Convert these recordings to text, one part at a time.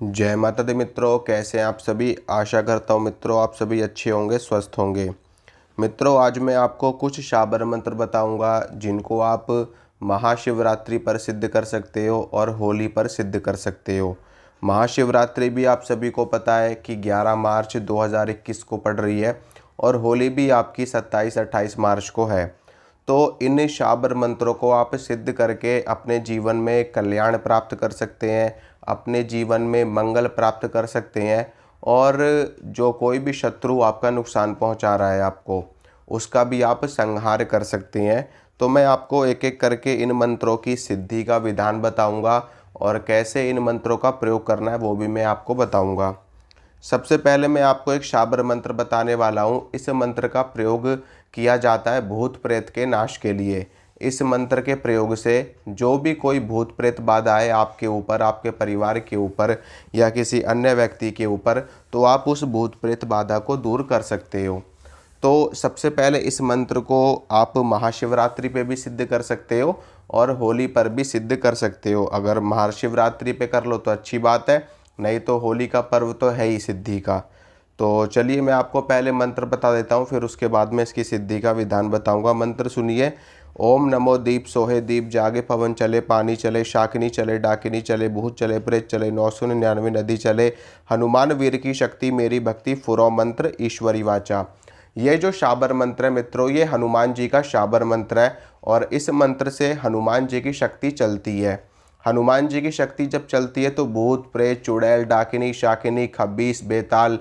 जय माता दी मित्रों, कैसे हैं आप सभी। आशा करता हूँ मित्रों आप सभी अच्छे होंगे, स्वस्थ होंगे। मित्रों, आज मैं आपको कुछ शाबर मंत्र बताऊंगा जिनको आप महाशिवरात्रि पर सिद्ध कर सकते हो और होली पर सिद्ध कर सकते हो। महाशिवरात्रि भी आप सभी को पता है कि 11 मार्च 2021 को पड़ रही है और होली भी आपकी 27-28 मार्च को है। तो इन शाबर मंत्रों को आप सिद्ध करके अपने जीवन में कल्याण प्राप्त कर सकते हैं, अपने जीवन में मंगल प्राप्त कर सकते हैं और जो कोई भी शत्रु आपका नुकसान पहुंचा रहा है आपको, उसका भी आप संहार कर सकते हैं। तो मैं आपको एक एक करके इन मंत्रों की सिद्धि का विधान बताऊंगा और कैसे इन मंत्रों का प्रयोग करना है वो भी मैं आपको बताऊंगा। सबसे पहले मैं आपको एक शाबर मंत्र बताने वाला हूँ। इस मंत्र का प्रयोग किया जाता है भूत प्रेत के नाश के लिए। इस मंत्र के प्रयोग से जो भी कोई भूत प्रेत बाधा है आपके ऊपर, आपके परिवार के ऊपर या किसी अन्य व्यक्ति के ऊपर, तो आप उस भूत प्रेत बाधा को दूर कर सकते हो। तो सबसे पहले इस मंत्र को आप महाशिवरात्रि पे भी सिद्ध कर सकते हो और होली पर भी सिद्ध कर सकते हो। अगर महाशिवरात्रि पे कर लो तो अच्छी बात है, नहीं तो होली का पर्व तो है ही सिद्धि का। तो चलिए मैं आपको पहले मंत्र बता देता हूँ, फिर उसके बाद में इसकी सिद्धि का विधान बताऊँगा। मंत्र सुनिए। ओम नमो दीप सोहे दीप जागे पवन चले, पानी चले, शाकिनी चले, डाकिनी चले, भूत चले, प्रेत चले, 999 नदी चले, हनुमान वीर की शक्ति मेरी भक्ति, फुरो मंत्र ईश्वरी वाचा। ये जो शाबर मंत्र है मित्रों, ये हनुमान जी का शाबर मंत्र है और इस मंत्र से हनुमान जी की शक्ति चलती है। हनुमान जी की शक्ति जब चलती है तो भूत प्रेत चुड़ैल डाकिनी शाकिनी खब्बीस बेताल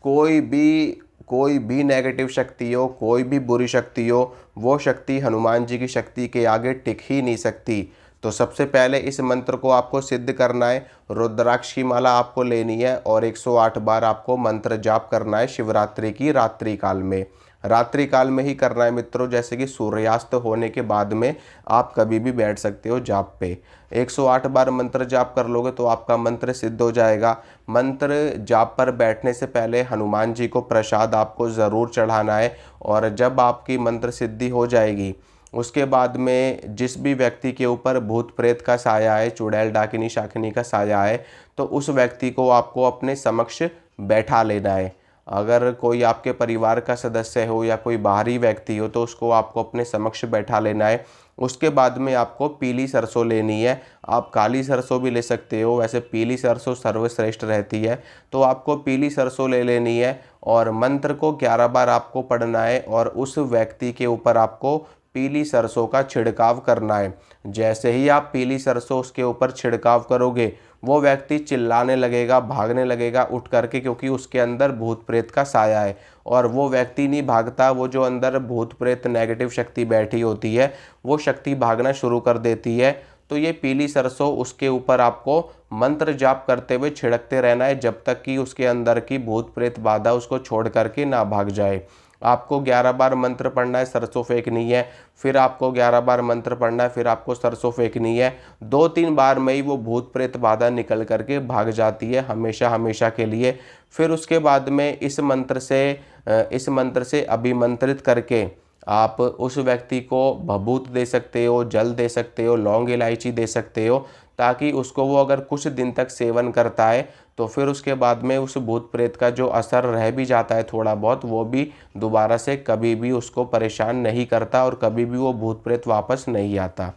कोई भी नेगेटिव शक्ति हो, कोई भी बुरी शक्ति हो, वो शक्ति हनुमान जी की शक्ति के आगे टिक ही नहीं सकती। तो सबसे पहले इस मंत्र को आपको सिद्ध करना है। रुद्राक्ष की माला आपको लेनी है और 108 बार आपको मंत्र जाप करना है शिवरात्रि की रात्रि काल में। रात्रि काल में ही करना है मित्रों, जैसे कि सूर्यास्त होने के बाद में आप कभी भी बैठ सकते हो जाप पे। 108 बार मंत्र जाप कर लोगे तो आपका मंत्र सिद्ध हो जाएगा। मंत्र जाप पर बैठने से पहले हनुमान जी को प्रसाद आपको ज़रूर चढ़ाना है और जब आपकी मंत्र सिद्धि हो जाएगी उसके बाद में जिस भी व्यक्ति के ऊपर भूत प्रेत का साया है, चुड़ैल डाकिनी शाकिनी का साया है, तो उस व्यक्ति को आपको अपने समक्ष बैठा लेना है। अगर कोई आपके परिवार का सदस्य हो या कोई बाहरी व्यक्ति हो तो उसको आपको अपने समक्ष बैठा लेना है। उसके बाद में आपको पीली सरसों लेनी है। आप काली सरसों भी ले सकते हो, वैसे पीली सरसों सर्वश्रेष्ठ रहती है। तो आपको पीली सरसों ले लेनी है और मंत्र को 11 बार आपको पढ़ना है और उस व्यक्ति के ऊपर आपको पीली सरसों का छिड़काव करना है। जैसे ही आप पीली सरसों उसके ऊपर छिड़काव करोगे वो व्यक्ति चिल्लाने लगेगा, भागने लगेगा उठ करके, क्योंकि उसके अंदर भूत प्रेत का साया है। और वो व्यक्ति नहीं भागता, वो जो अंदर भूत प्रेत नेगेटिव शक्ति बैठी होती है वो शक्ति भागना शुरू कर देती है। तो ये पीली सरसों उसके ऊपर आपको मंत्र जाप करते हुए छिड़कते रहना है जब तक कि उसके अंदर की भूत प्रेत बाधा उसको छोड़ करके ना भाग जाए। आपको 11 बार मंत्र पढ़ना है, सरसों फेंकनी है, फिर आपको 11 बार मंत्र पढ़ना है, फिर आपको सरसों फेंकनी है। 2-3 बार में ही वो भूत प्रेत बाधा निकल करके भाग जाती है हमेशा हमेशा के लिए। फिर उसके बाद में इस मंत्र से अभिमंत्रित करके आप उस व्यक्ति को भभूत दे सकते हो, जल दे सकते हो, लौंग इलायची दे सकते हो, ताकि उसको वो अगर कुछ दिन तक सेवन करता है तो फिर उसके बाद में उस भूत प्रेत का जो असर रह भी जाता है थोड़ा बहुत, वो भी दोबारा से कभी भी उसको परेशान नहीं करता और कभी भी वो भूत प्रेत वापस नहीं आता।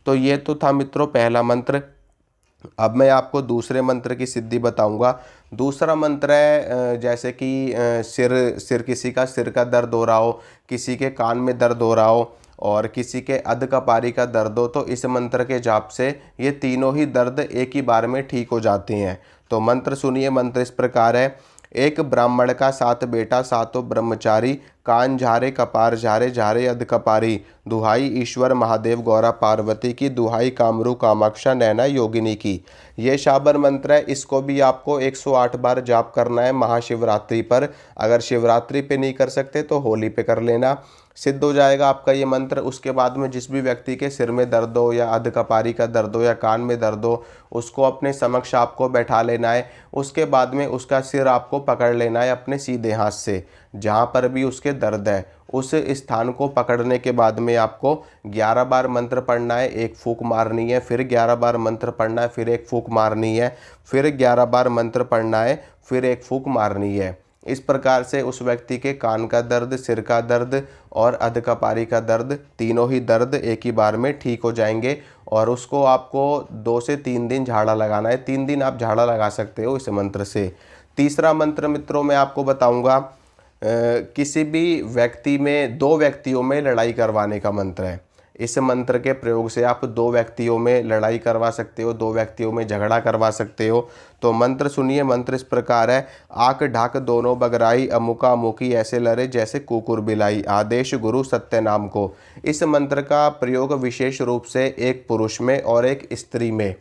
तो ये तो था मित्रों पहला मंत्र। अब मैं आपको दूसरे मंत्र की सिद्धि बताऊंगा। दूसरा मंत्र है जैसे कि सिर किसी का सिर का दर्द हो रहा हो, किसी के कान में दर्द हो रहा हो और किसी के अध कपारी का दर्द हो, तो इस मंत्र के जाप से ये तीनों ही दर्द एक ही बार में ठीक हो जाते हैं। तो मंत्र सुनिए। मंत्र इस प्रकार है। एक ब्राह्मण का 7 बेटा, सातों ब्रह्मचारी, कान झारे कपार झारे झारे अध कपारी, दुहाई ईश्वर महादेव गौरा पार्वती की, दुहाई कामरू कामाक्षा नैना योगिनी की। ये शाबर मंत्र है, इसको भी आपको 108 बार जाप करना है महाशिवरात्रि पर। अगर शिवरात्रि पे नहीं कर सकते तो होली पे कर लेना। सिद्ध हो जाएगा आपका ये मंत्र। उसके बाद में जिस भी व्यक्ति के सिर में दर्द हो या अध कपारी का दर्द हो या कान में दर्द हो, उसको अपने समक्ष आपको बैठा लेना है। उसके बाद में उसका सिर आपको पकड़ लेना है अपने सीधे हाथ से, जहाँ पर भी उसके दर्द है उस स्थान को पकड़ने के बाद में आपको 11 बार मंत्र पढ़ना है, एक फूंक मारनी है, फिर 11 बार मंत्र पढ़ना है, फिर एक फूंक मारनी है, फिर 11 बार मंत्र पढ़ना है, फिर एक फूंक मारनी है। इस प्रकार से उस व्यक्ति के कान का दर्द, सिर का दर्द और अध कपारी का दर्द, तीनों ही दर्द एक ही बार में ठीक हो जाएंगे। और उसको आपको 2 से 3 दिन झाड़ा लगाना है। 3 दिन आप झाड़ा लगा सकते हो इस मंत्र से। तीसरा मंत्र मित्रों मैं आपको बताऊंगा, किसी भी व्यक्ति में, 2 व्यक्तियों में लड़ाई करवाने का मंत्र है। इस मंत्र के प्रयोग से आप 2 व्यक्तियों में लड़ाई करवा सकते हो, 2 व्यक्तियों में झगड़ा करवा सकते हो। तो मंत्र सुनिए। मंत्र इस प्रकार है, आंख ढाक दोनों बगराई, अमुका अमुकी ऐसे लड़े जैसे कुकुर बिलाई, आदेश गुरु सत्य नाम को। इस मंत्र का प्रयोग विशेष रूप से एक पुरुष में और एक स्त्री में,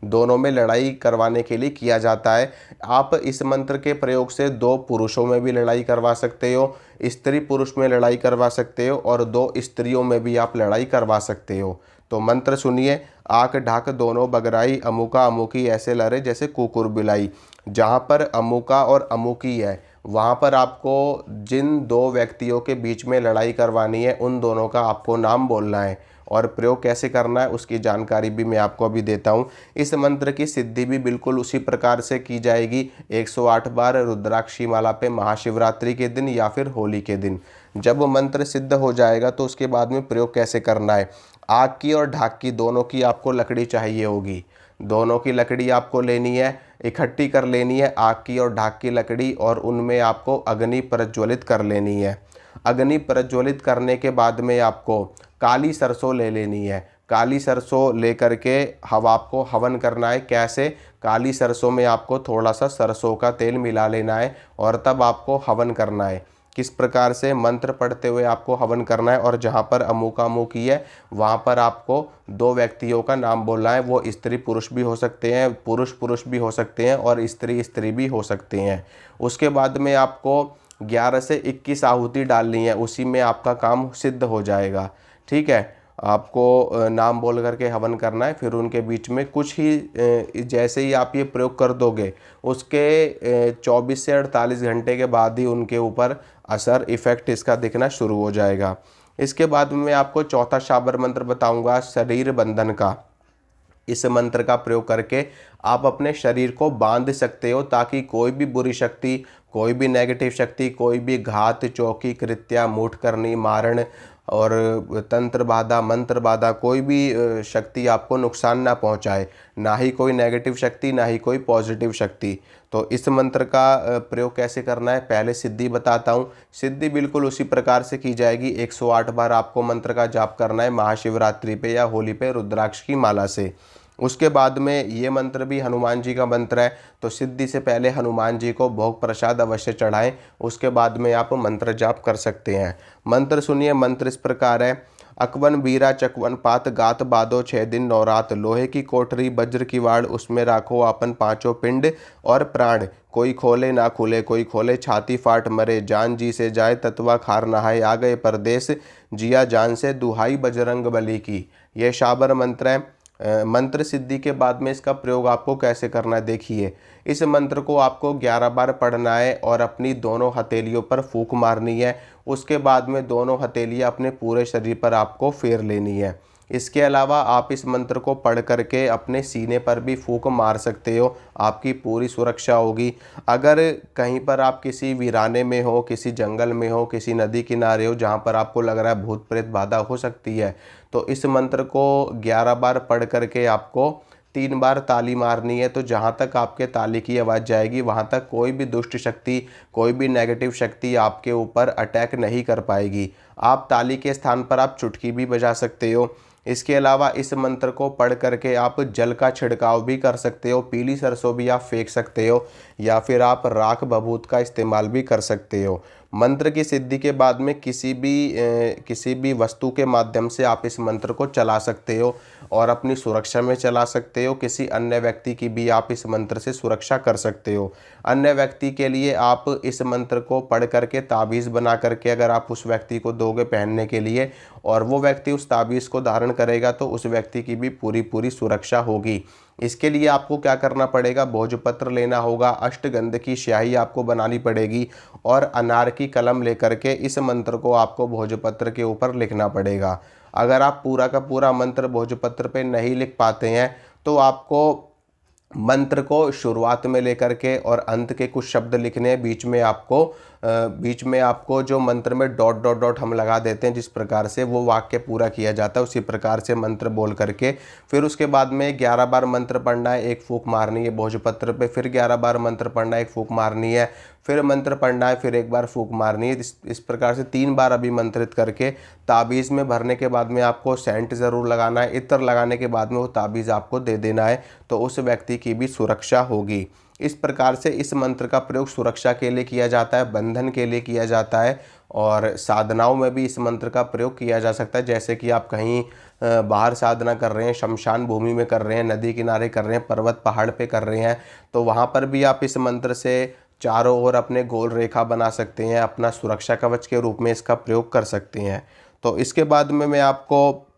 दोनों में लड़ाई करवाने के लिए किया जाता है। आप इस मंत्र के प्रयोग से 2 पुरुषों में भी लड़ाई करवा सकते हो, स्त्री पुरुष में लड़ाई करवा सकते हो और 2 स्त्रियों में भी आप लड़ाई करवा सकते हो। तो मंत्र सुनिए, आंख ढाक दोनों बगराई, अमुका अमुकी ऐसे लड़े जैसे कुकुर बिलाई। जहाँ पर अमुका और अमुकी है वहाँ पर आपको जिन 2 व्यक्तियों के बीच में लड़ाई करवानी है उन दोनों का आपको नाम बोलना है। और प्रयोग कैसे करना है उसकी जानकारी भी मैं आपको अभी देता हूँ। इस मंत्र की सिद्धि भी बिल्कुल उसी प्रकार से की जाएगी, 108 बार रुद्राक्षी माला पे महाशिवरात्रि के दिन या फिर होली के दिन। जब वो मंत्र सिद्ध हो जाएगा तो उसके बाद में प्रयोग कैसे करना है। आग की और ढाक की दोनों की आपको लकड़ी चाहिए होगी। दोनों की लकड़ी आपको लेनी है, इकट्ठी कर लेनी है, आग की और ढाक की लकड़ी, और उनमें आपको अग्नि प्रज्वलित कर लेनी है। अग्नि प्रज्वलित करने के बाद में आपको काली सरसों ले लेनी है। काली सरसों लेकर के आपको हवन करना है। कैसे? काली सरसों में आपको थोड़ा सा सरसों का तेल मिला लेना है और तब आपको हवन करना है। किस प्रकार से? मंत्र पढ़ते हुए आपको हवन करना है और जहाँ पर अमुका अमुकी है वहाँ पर आपको 2 व्यक्तियों का नाम बोलना है। वो स्त्री पुरुष भी हो सकते हैं, पुरुष पुरुष भी हो सकते हैं और स्त्री स्त्री भी हो सकते हैं। उसके बाद में आपको 11 से 21 आहुति डालनी है, उसी में आपका काम सिद्ध हो जाएगा। ठीक है, आपको नाम बोल करके हवन करना है। फिर उनके बीच में कुछ ही जैसे ही आप ये प्रयोग कर दोगे उसके 24 से 48 घंटे के बाद ही उनके ऊपर असर इफ़ेक्ट इसका दिखना शुरू हो जाएगा। इसके बाद में मैं आपको चौथा शाबर मंत्र बताऊंगा, शरीर बंधन का। इस मंत्र का प्रयोग करके आप अपने शरीर को बांध सकते हो ताकि कोई भी बुरी शक्ति, कोई भी नेगेटिव शक्ति, कोई भी घात, चौकी, कृत्या, मूठ करनी, मारण और तंत्र बाधा, मंत्र बाधा, कोई भी शक्ति आपको नुकसान ना पहुंचाए। ना ही कोई नेगेटिव शक्ति, ना ही कोई पॉजिटिव शक्ति। तो इस मंत्र का प्रयोग कैसे करना है, पहले सिद्धि बताता हूँ। सिद्धि बिल्कुल उसी प्रकार से की जाएगी। 108 बार आपको मंत्र का जाप करना है महाशिवरात्रि पे या होली पे रुद्राक्ष की माला से। उसके बाद में ये मंत्र भी हनुमान जी का मंत्र है, तो सिद्धि से पहले हनुमान जी को भोग प्रसाद अवश्य चढ़ाएं। उसके बाद में आप मंत्र जाप कर सकते हैं। मंत्र सुनिए। मंत्र इस प्रकार है, अकवन बीरा चकवन पात गात बादो 6 दिन 9 रात, लोहे की कोठरी वज्र की वाड़ उसमें राखो आपन 5 पिंड और प्राण, कोई खोले ना खुले, कोई खोले छाती फाट मरे, जान जी से जाए तत्वा खार नहाए, आ गए परदेश जिया जान से दुहाई बजरंग बली की। यह शाबर मंत्र है। मंत्र सिद्धि के बाद में इसका प्रयोग आपको कैसे करना है देखिए। इस मंत्र को आपको 11 बार पढ़ना है और अपनी दोनों हथेलियों पर फूंक मारनी है। उसके बाद में दोनों हथेलियाँ अपने पूरे शरीर पर आपको फेर लेनी है। इसके अलावा आप इस मंत्र को पढ़ करके अपने सीने पर भी फूंक मार सकते हो, आपकी पूरी सुरक्षा होगी। अगर कहीं पर आप किसी वीराने में हो, किसी जंगल में हो, किसी नदी किनारे हो जहाँ पर आपको लग रहा है भूत प्रेत बाधा हो सकती है, तो इस मंत्र को 11 बार पढ़ करके आपको 3 बार ताली मारनी है। तो जहाँ तक आपके ताली की आवाज़ जाएगी वहाँ तक कोई भी दुष्ट शक्ति, कोई भी नेगेटिव शक्ति आपके ऊपर अटैक नहीं कर पाएगी। आप ताली के स्थान पर आप चुटकी भी बजा सकते हो। इसके अलावा इस मंत्र को पढ़ करके आप जल का छिड़काव भी कर सकते हो, पीली सरसों भी आप फेंक सकते हो या फिर आप राख बबूत का इस्तेमाल भी कर सकते हो। मंत्र की सिद्धि के बाद में किसी भी वस्तु के माध्यम से आप इस मंत्र को चला सकते हो और अपनी सुरक्षा में चला सकते हो। किसी अन्य व्यक्ति की भी आप इस मंत्र से सुरक्षा कर सकते हो। अन्य व्यक्ति के लिए आप इस मंत्र को पढ़ करके ताबीज़ बना करके अगर आप उस व्यक्ति को दोगे पहनने के लिए और वो व्यक्ति उस ताबीज़ को धारण करेगा तो उस व्यक्ति की भी पूरी पूरी सुरक्षा होगी। इसके लिए आपको क्या करना पड़ेगा, भोजपत्र लेना होगा, अष्टगंध की स्याही आपको बनानी पड़ेगी और अनार की कलम लेकर के इस मंत्र को आपको भोजपत्र के ऊपर लिखना पड़ेगा। अगर आप पूरा का पूरा मंत्र भोजपत्र पे नहीं लिख पाते हैं तो आपको मंत्र को शुरुआत में लेकर के और अंत के कुछ शब्द लिखने हैं। बीच में आपको जो मंत्र में डॉट डॉट डॉट हम लगा देते हैं, जिस प्रकार से वो वाक्य पूरा किया जाता है उसी प्रकार से मंत्र बोल करके फिर उसके बाद में 11 बार मंत्र पढ़ना है, एक फूंक मारनी है भोजपत्र पे, फिर 11 बार मंत्र पढ़ना है, एक फूंक मारनी है, फिर मंत्र पढ़ना है, फिर एक बार फूंक मारनी है। इस प्रकार से 3 बार अभिमंत्रित करके ताबीज़ में भरने के बाद में आपको सेंट ज़रूर लगाना है। इत्र लगाने के बाद में वो ताबीज़ आपको दे देना है, तो उस व्यक्ति की भी सुरक्षा होगी। इस प्रकार से इस मंत्र का प्रयोग सुरक्षा के लिए किया जाता है, बंधन के लिए किया जाता है और साधनाओं में भी इस मंत्र का प्रयोग किया जा सकता है। जैसे कि आप कहीं बाहर साधना कर रहे हैं, शमशान भूमि में कर रहे हैं, नदी किनारे कर रहे हैं, पर्वत पहाड़ पे कर रहे हैं, तो वहाँ पर भी आप इस मंत्र से चारों ओर अपने गोल रेखा बना सकते हैं, अपना सुरक्षा कवच के रूप में इसका प्रयोग कर सकते हैं। तो इसके बाद में मैं आपको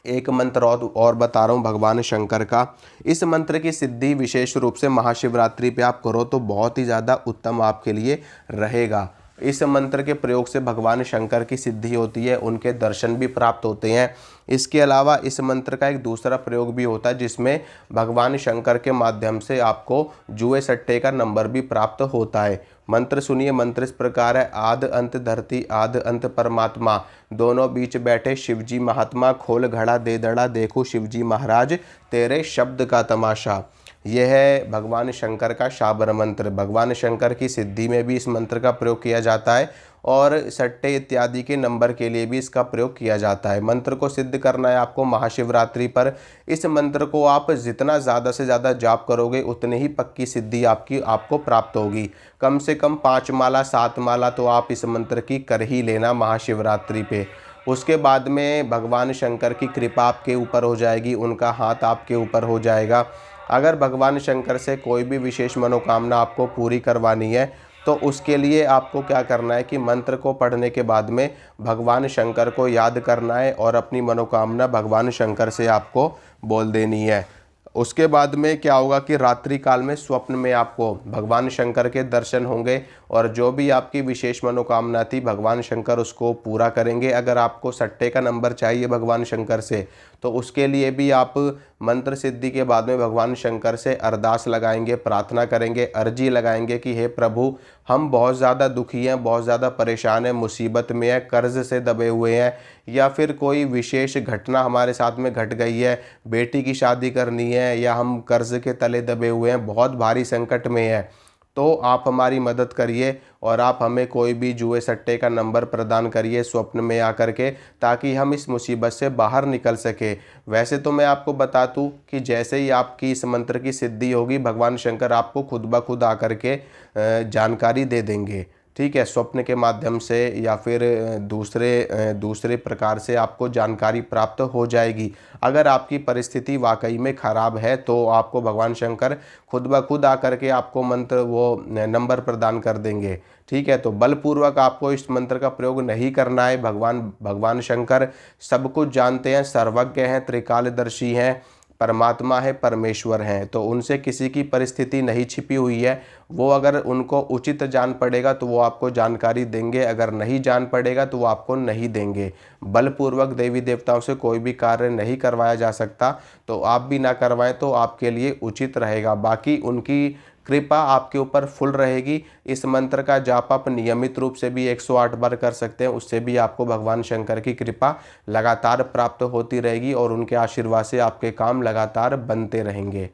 एक मंत्र और बता रहा हूँ भगवान शंकर का। इस मंत्र की सिद्धि विशेष रूप से महाशिवरात्रि पे आप करो तो बहुत ही ज़्यादा उत्तम आपके लिए रहेगा। इस मंत्र के प्रयोग से भगवान शंकर की सिद्धि होती है, उनके दर्शन भी प्राप्त होते हैं। इसके अलावा इस मंत्र का एक दूसरा प्रयोग भी होता है जिसमें भगवान शंकर के माध्यम से आपको जुए सट्टे का नंबर भी प्राप्त होता है। मंत्र सुनिए, मंत्र इस प्रकार है। आद अंत धरती आद अंत परमात्मा, दोनों बीच बैठे शिवजी महात्मा, खोल घड़ा दे दड़ा देखो शिवजी महाराज, तेरे शब्द का तमाशा। यह है भगवान शंकर का शाबर मंत्र। भगवान शंकर की सिद्धि में भी इस मंत्र का प्रयोग किया जाता है और सट्टे इत्यादि के नंबर के लिए भी इसका प्रयोग किया जाता है। मंत्र को सिद्ध करना है आपको महाशिवरात्रि पर। इस मंत्र को आप जितना ज़्यादा से ज़्यादा जाप करोगे उतनी ही पक्की सिद्धि आपको प्राप्त होगी। कम से कम 5 माला 7 माला तो आप इस मंत्र की कर ही लेना महाशिवरात्रि पे। उसके बाद में भगवान शंकर की कृपा आपके ऊपर हो जाएगी, उनका हाथ आपके ऊपर हो जाएगा। अगर भगवान शंकर से कोई भी विशेष मनोकामना आपको पूरी करवानी है तो उसके लिए आपको क्या करना है कि मंत्र को पढ़ने के बाद में भगवान शंकर को याद करना है और अपनी मनोकामना भगवान शंकर से आपको बोल देनी है। उसके बाद में क्या होगा कि रात्रि काल में स्वप्न में आपको भगवान शंकर के दर्शन होंगे और जो भी आपकी विशेष मनोकामना थी भगवान शंकर उसको पूरा करेंगे। अगर आपको सट्टे का नंबर चाहिए भगवान शंकर से तो उसके लिए भी आप मंत्र सिद्धि के बाद में भगवान शंकर से अरदास लगाएंगे, प्रार्थना करेंगे, अर्जी लगाएंगे कि हे प्रभु, हम बहुत ज़्यादा दुखी हैं, बहुत ज़्यादा परेशान हैं, मुसीबत में हैं, कर्ज से दबे हुए हैं या फिर कोई विशेष घटना हमारे साथ में घट गई है, बेटी की शादी करनी है या हम कर्ज के तले दबे हुए हैं, बहुत भारी संकट में हैं, तो आप हमारी मदद करिए और आप हमें कोई भी जुए सट्टे का नंबर प्रदान करिए स्वप्न में आकर के, ताकि हम इस मुसीबत से बाहर निकल सके। वैसे तो मैं आपको बता दूं कि जैसे ही आपकी इस मंत्र की सिद्धि होगी भगवान शंकर आपको खुद ब खुद आकर के जानकारी दे देंगे, ठीक है, स्वप्न के माध्यम से या फिर दूसरे प्रकार से आपको जानकारी प्राप्त हो जाएगी। अगर आपकी परिस्थिति वाकई में ख़राब है तो आपको भगवान शंकर खुद ब खुद आकर के आपको मंत्र वो नंबर प्रदान कर देंगे, ठीक है। तो बलपूर्वक आपको इस मंत्र का प्रयोग नहीं करना है। भगवान शंकर सब कुछ जानते हैं, सर्वज्ञ हैं, त्रिकालदर्शी हैं, परमात्मा है, परमेश्वर हैं, तो उनसे किसी की परिस्थिति नहीं छिपी हुई है। वो अगर उनको उचित जान पड़ेगा तो वो आपको जानकारी देंगे, अगर नहीं जान पड़ेगा तो वो आपको नहीं देंगे। बलपूर्वक देवी देवताओं से कोई भी कार्य नहीं करवाया जा सकता, तो आप भी ना करवाएं तो आपके लिए उचित रहेगा। बाकी उनकी कृपा आपके ऊपर फुल रहेगी। इस मंत्र का जाप आप नियमित रूप से भी 108 बार कर सकते हैं, उससे भी आपको भगवान शंकर की कृपा लगातार प्राप्त होती रहेगी और उनके आशीर्वाद से आपके काम लगातार बनते रहेंगे।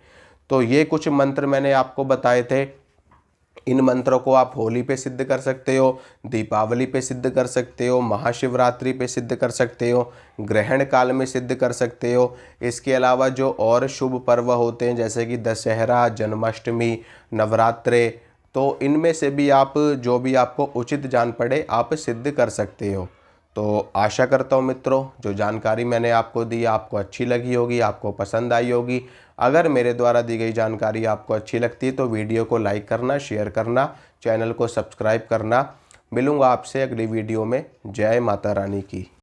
तो ये कुछ मंत्र मैंने आपको बताए थे। इन मंत्रों को आप होली पे सिद्ध कर सकते हो, दीपावली पे सिद्ध कर सकते हो, महाशिवरात्रि पे सिद्ध कर सकते हो, ग्रहण काल में सिद्ध कर सकते हो। इसके अलावा जो और शुभ पर्व होते हैं जैसे कि दशहरा, जन्माष्टमी, नवरात्रे, तो इनमें से भी आप जो भी आपको उचित जान पड़े आप सिद्ध कर सकते हो। तो आशा करता हूँ मित्रों, जो जानकारी मैंने आपको दी आपको अच्छी लगी होगी, आपको पसंद आई होगी। अगर मेरे द्वारा दी गई जानकारी आपको अच्छी लगती है तो वीडियो को लाइक करना, शेयर करना, चैनल को सब्सक्राइब करना। मिलूँगा आपसे अगली वीडियो में। जय माता रानी की।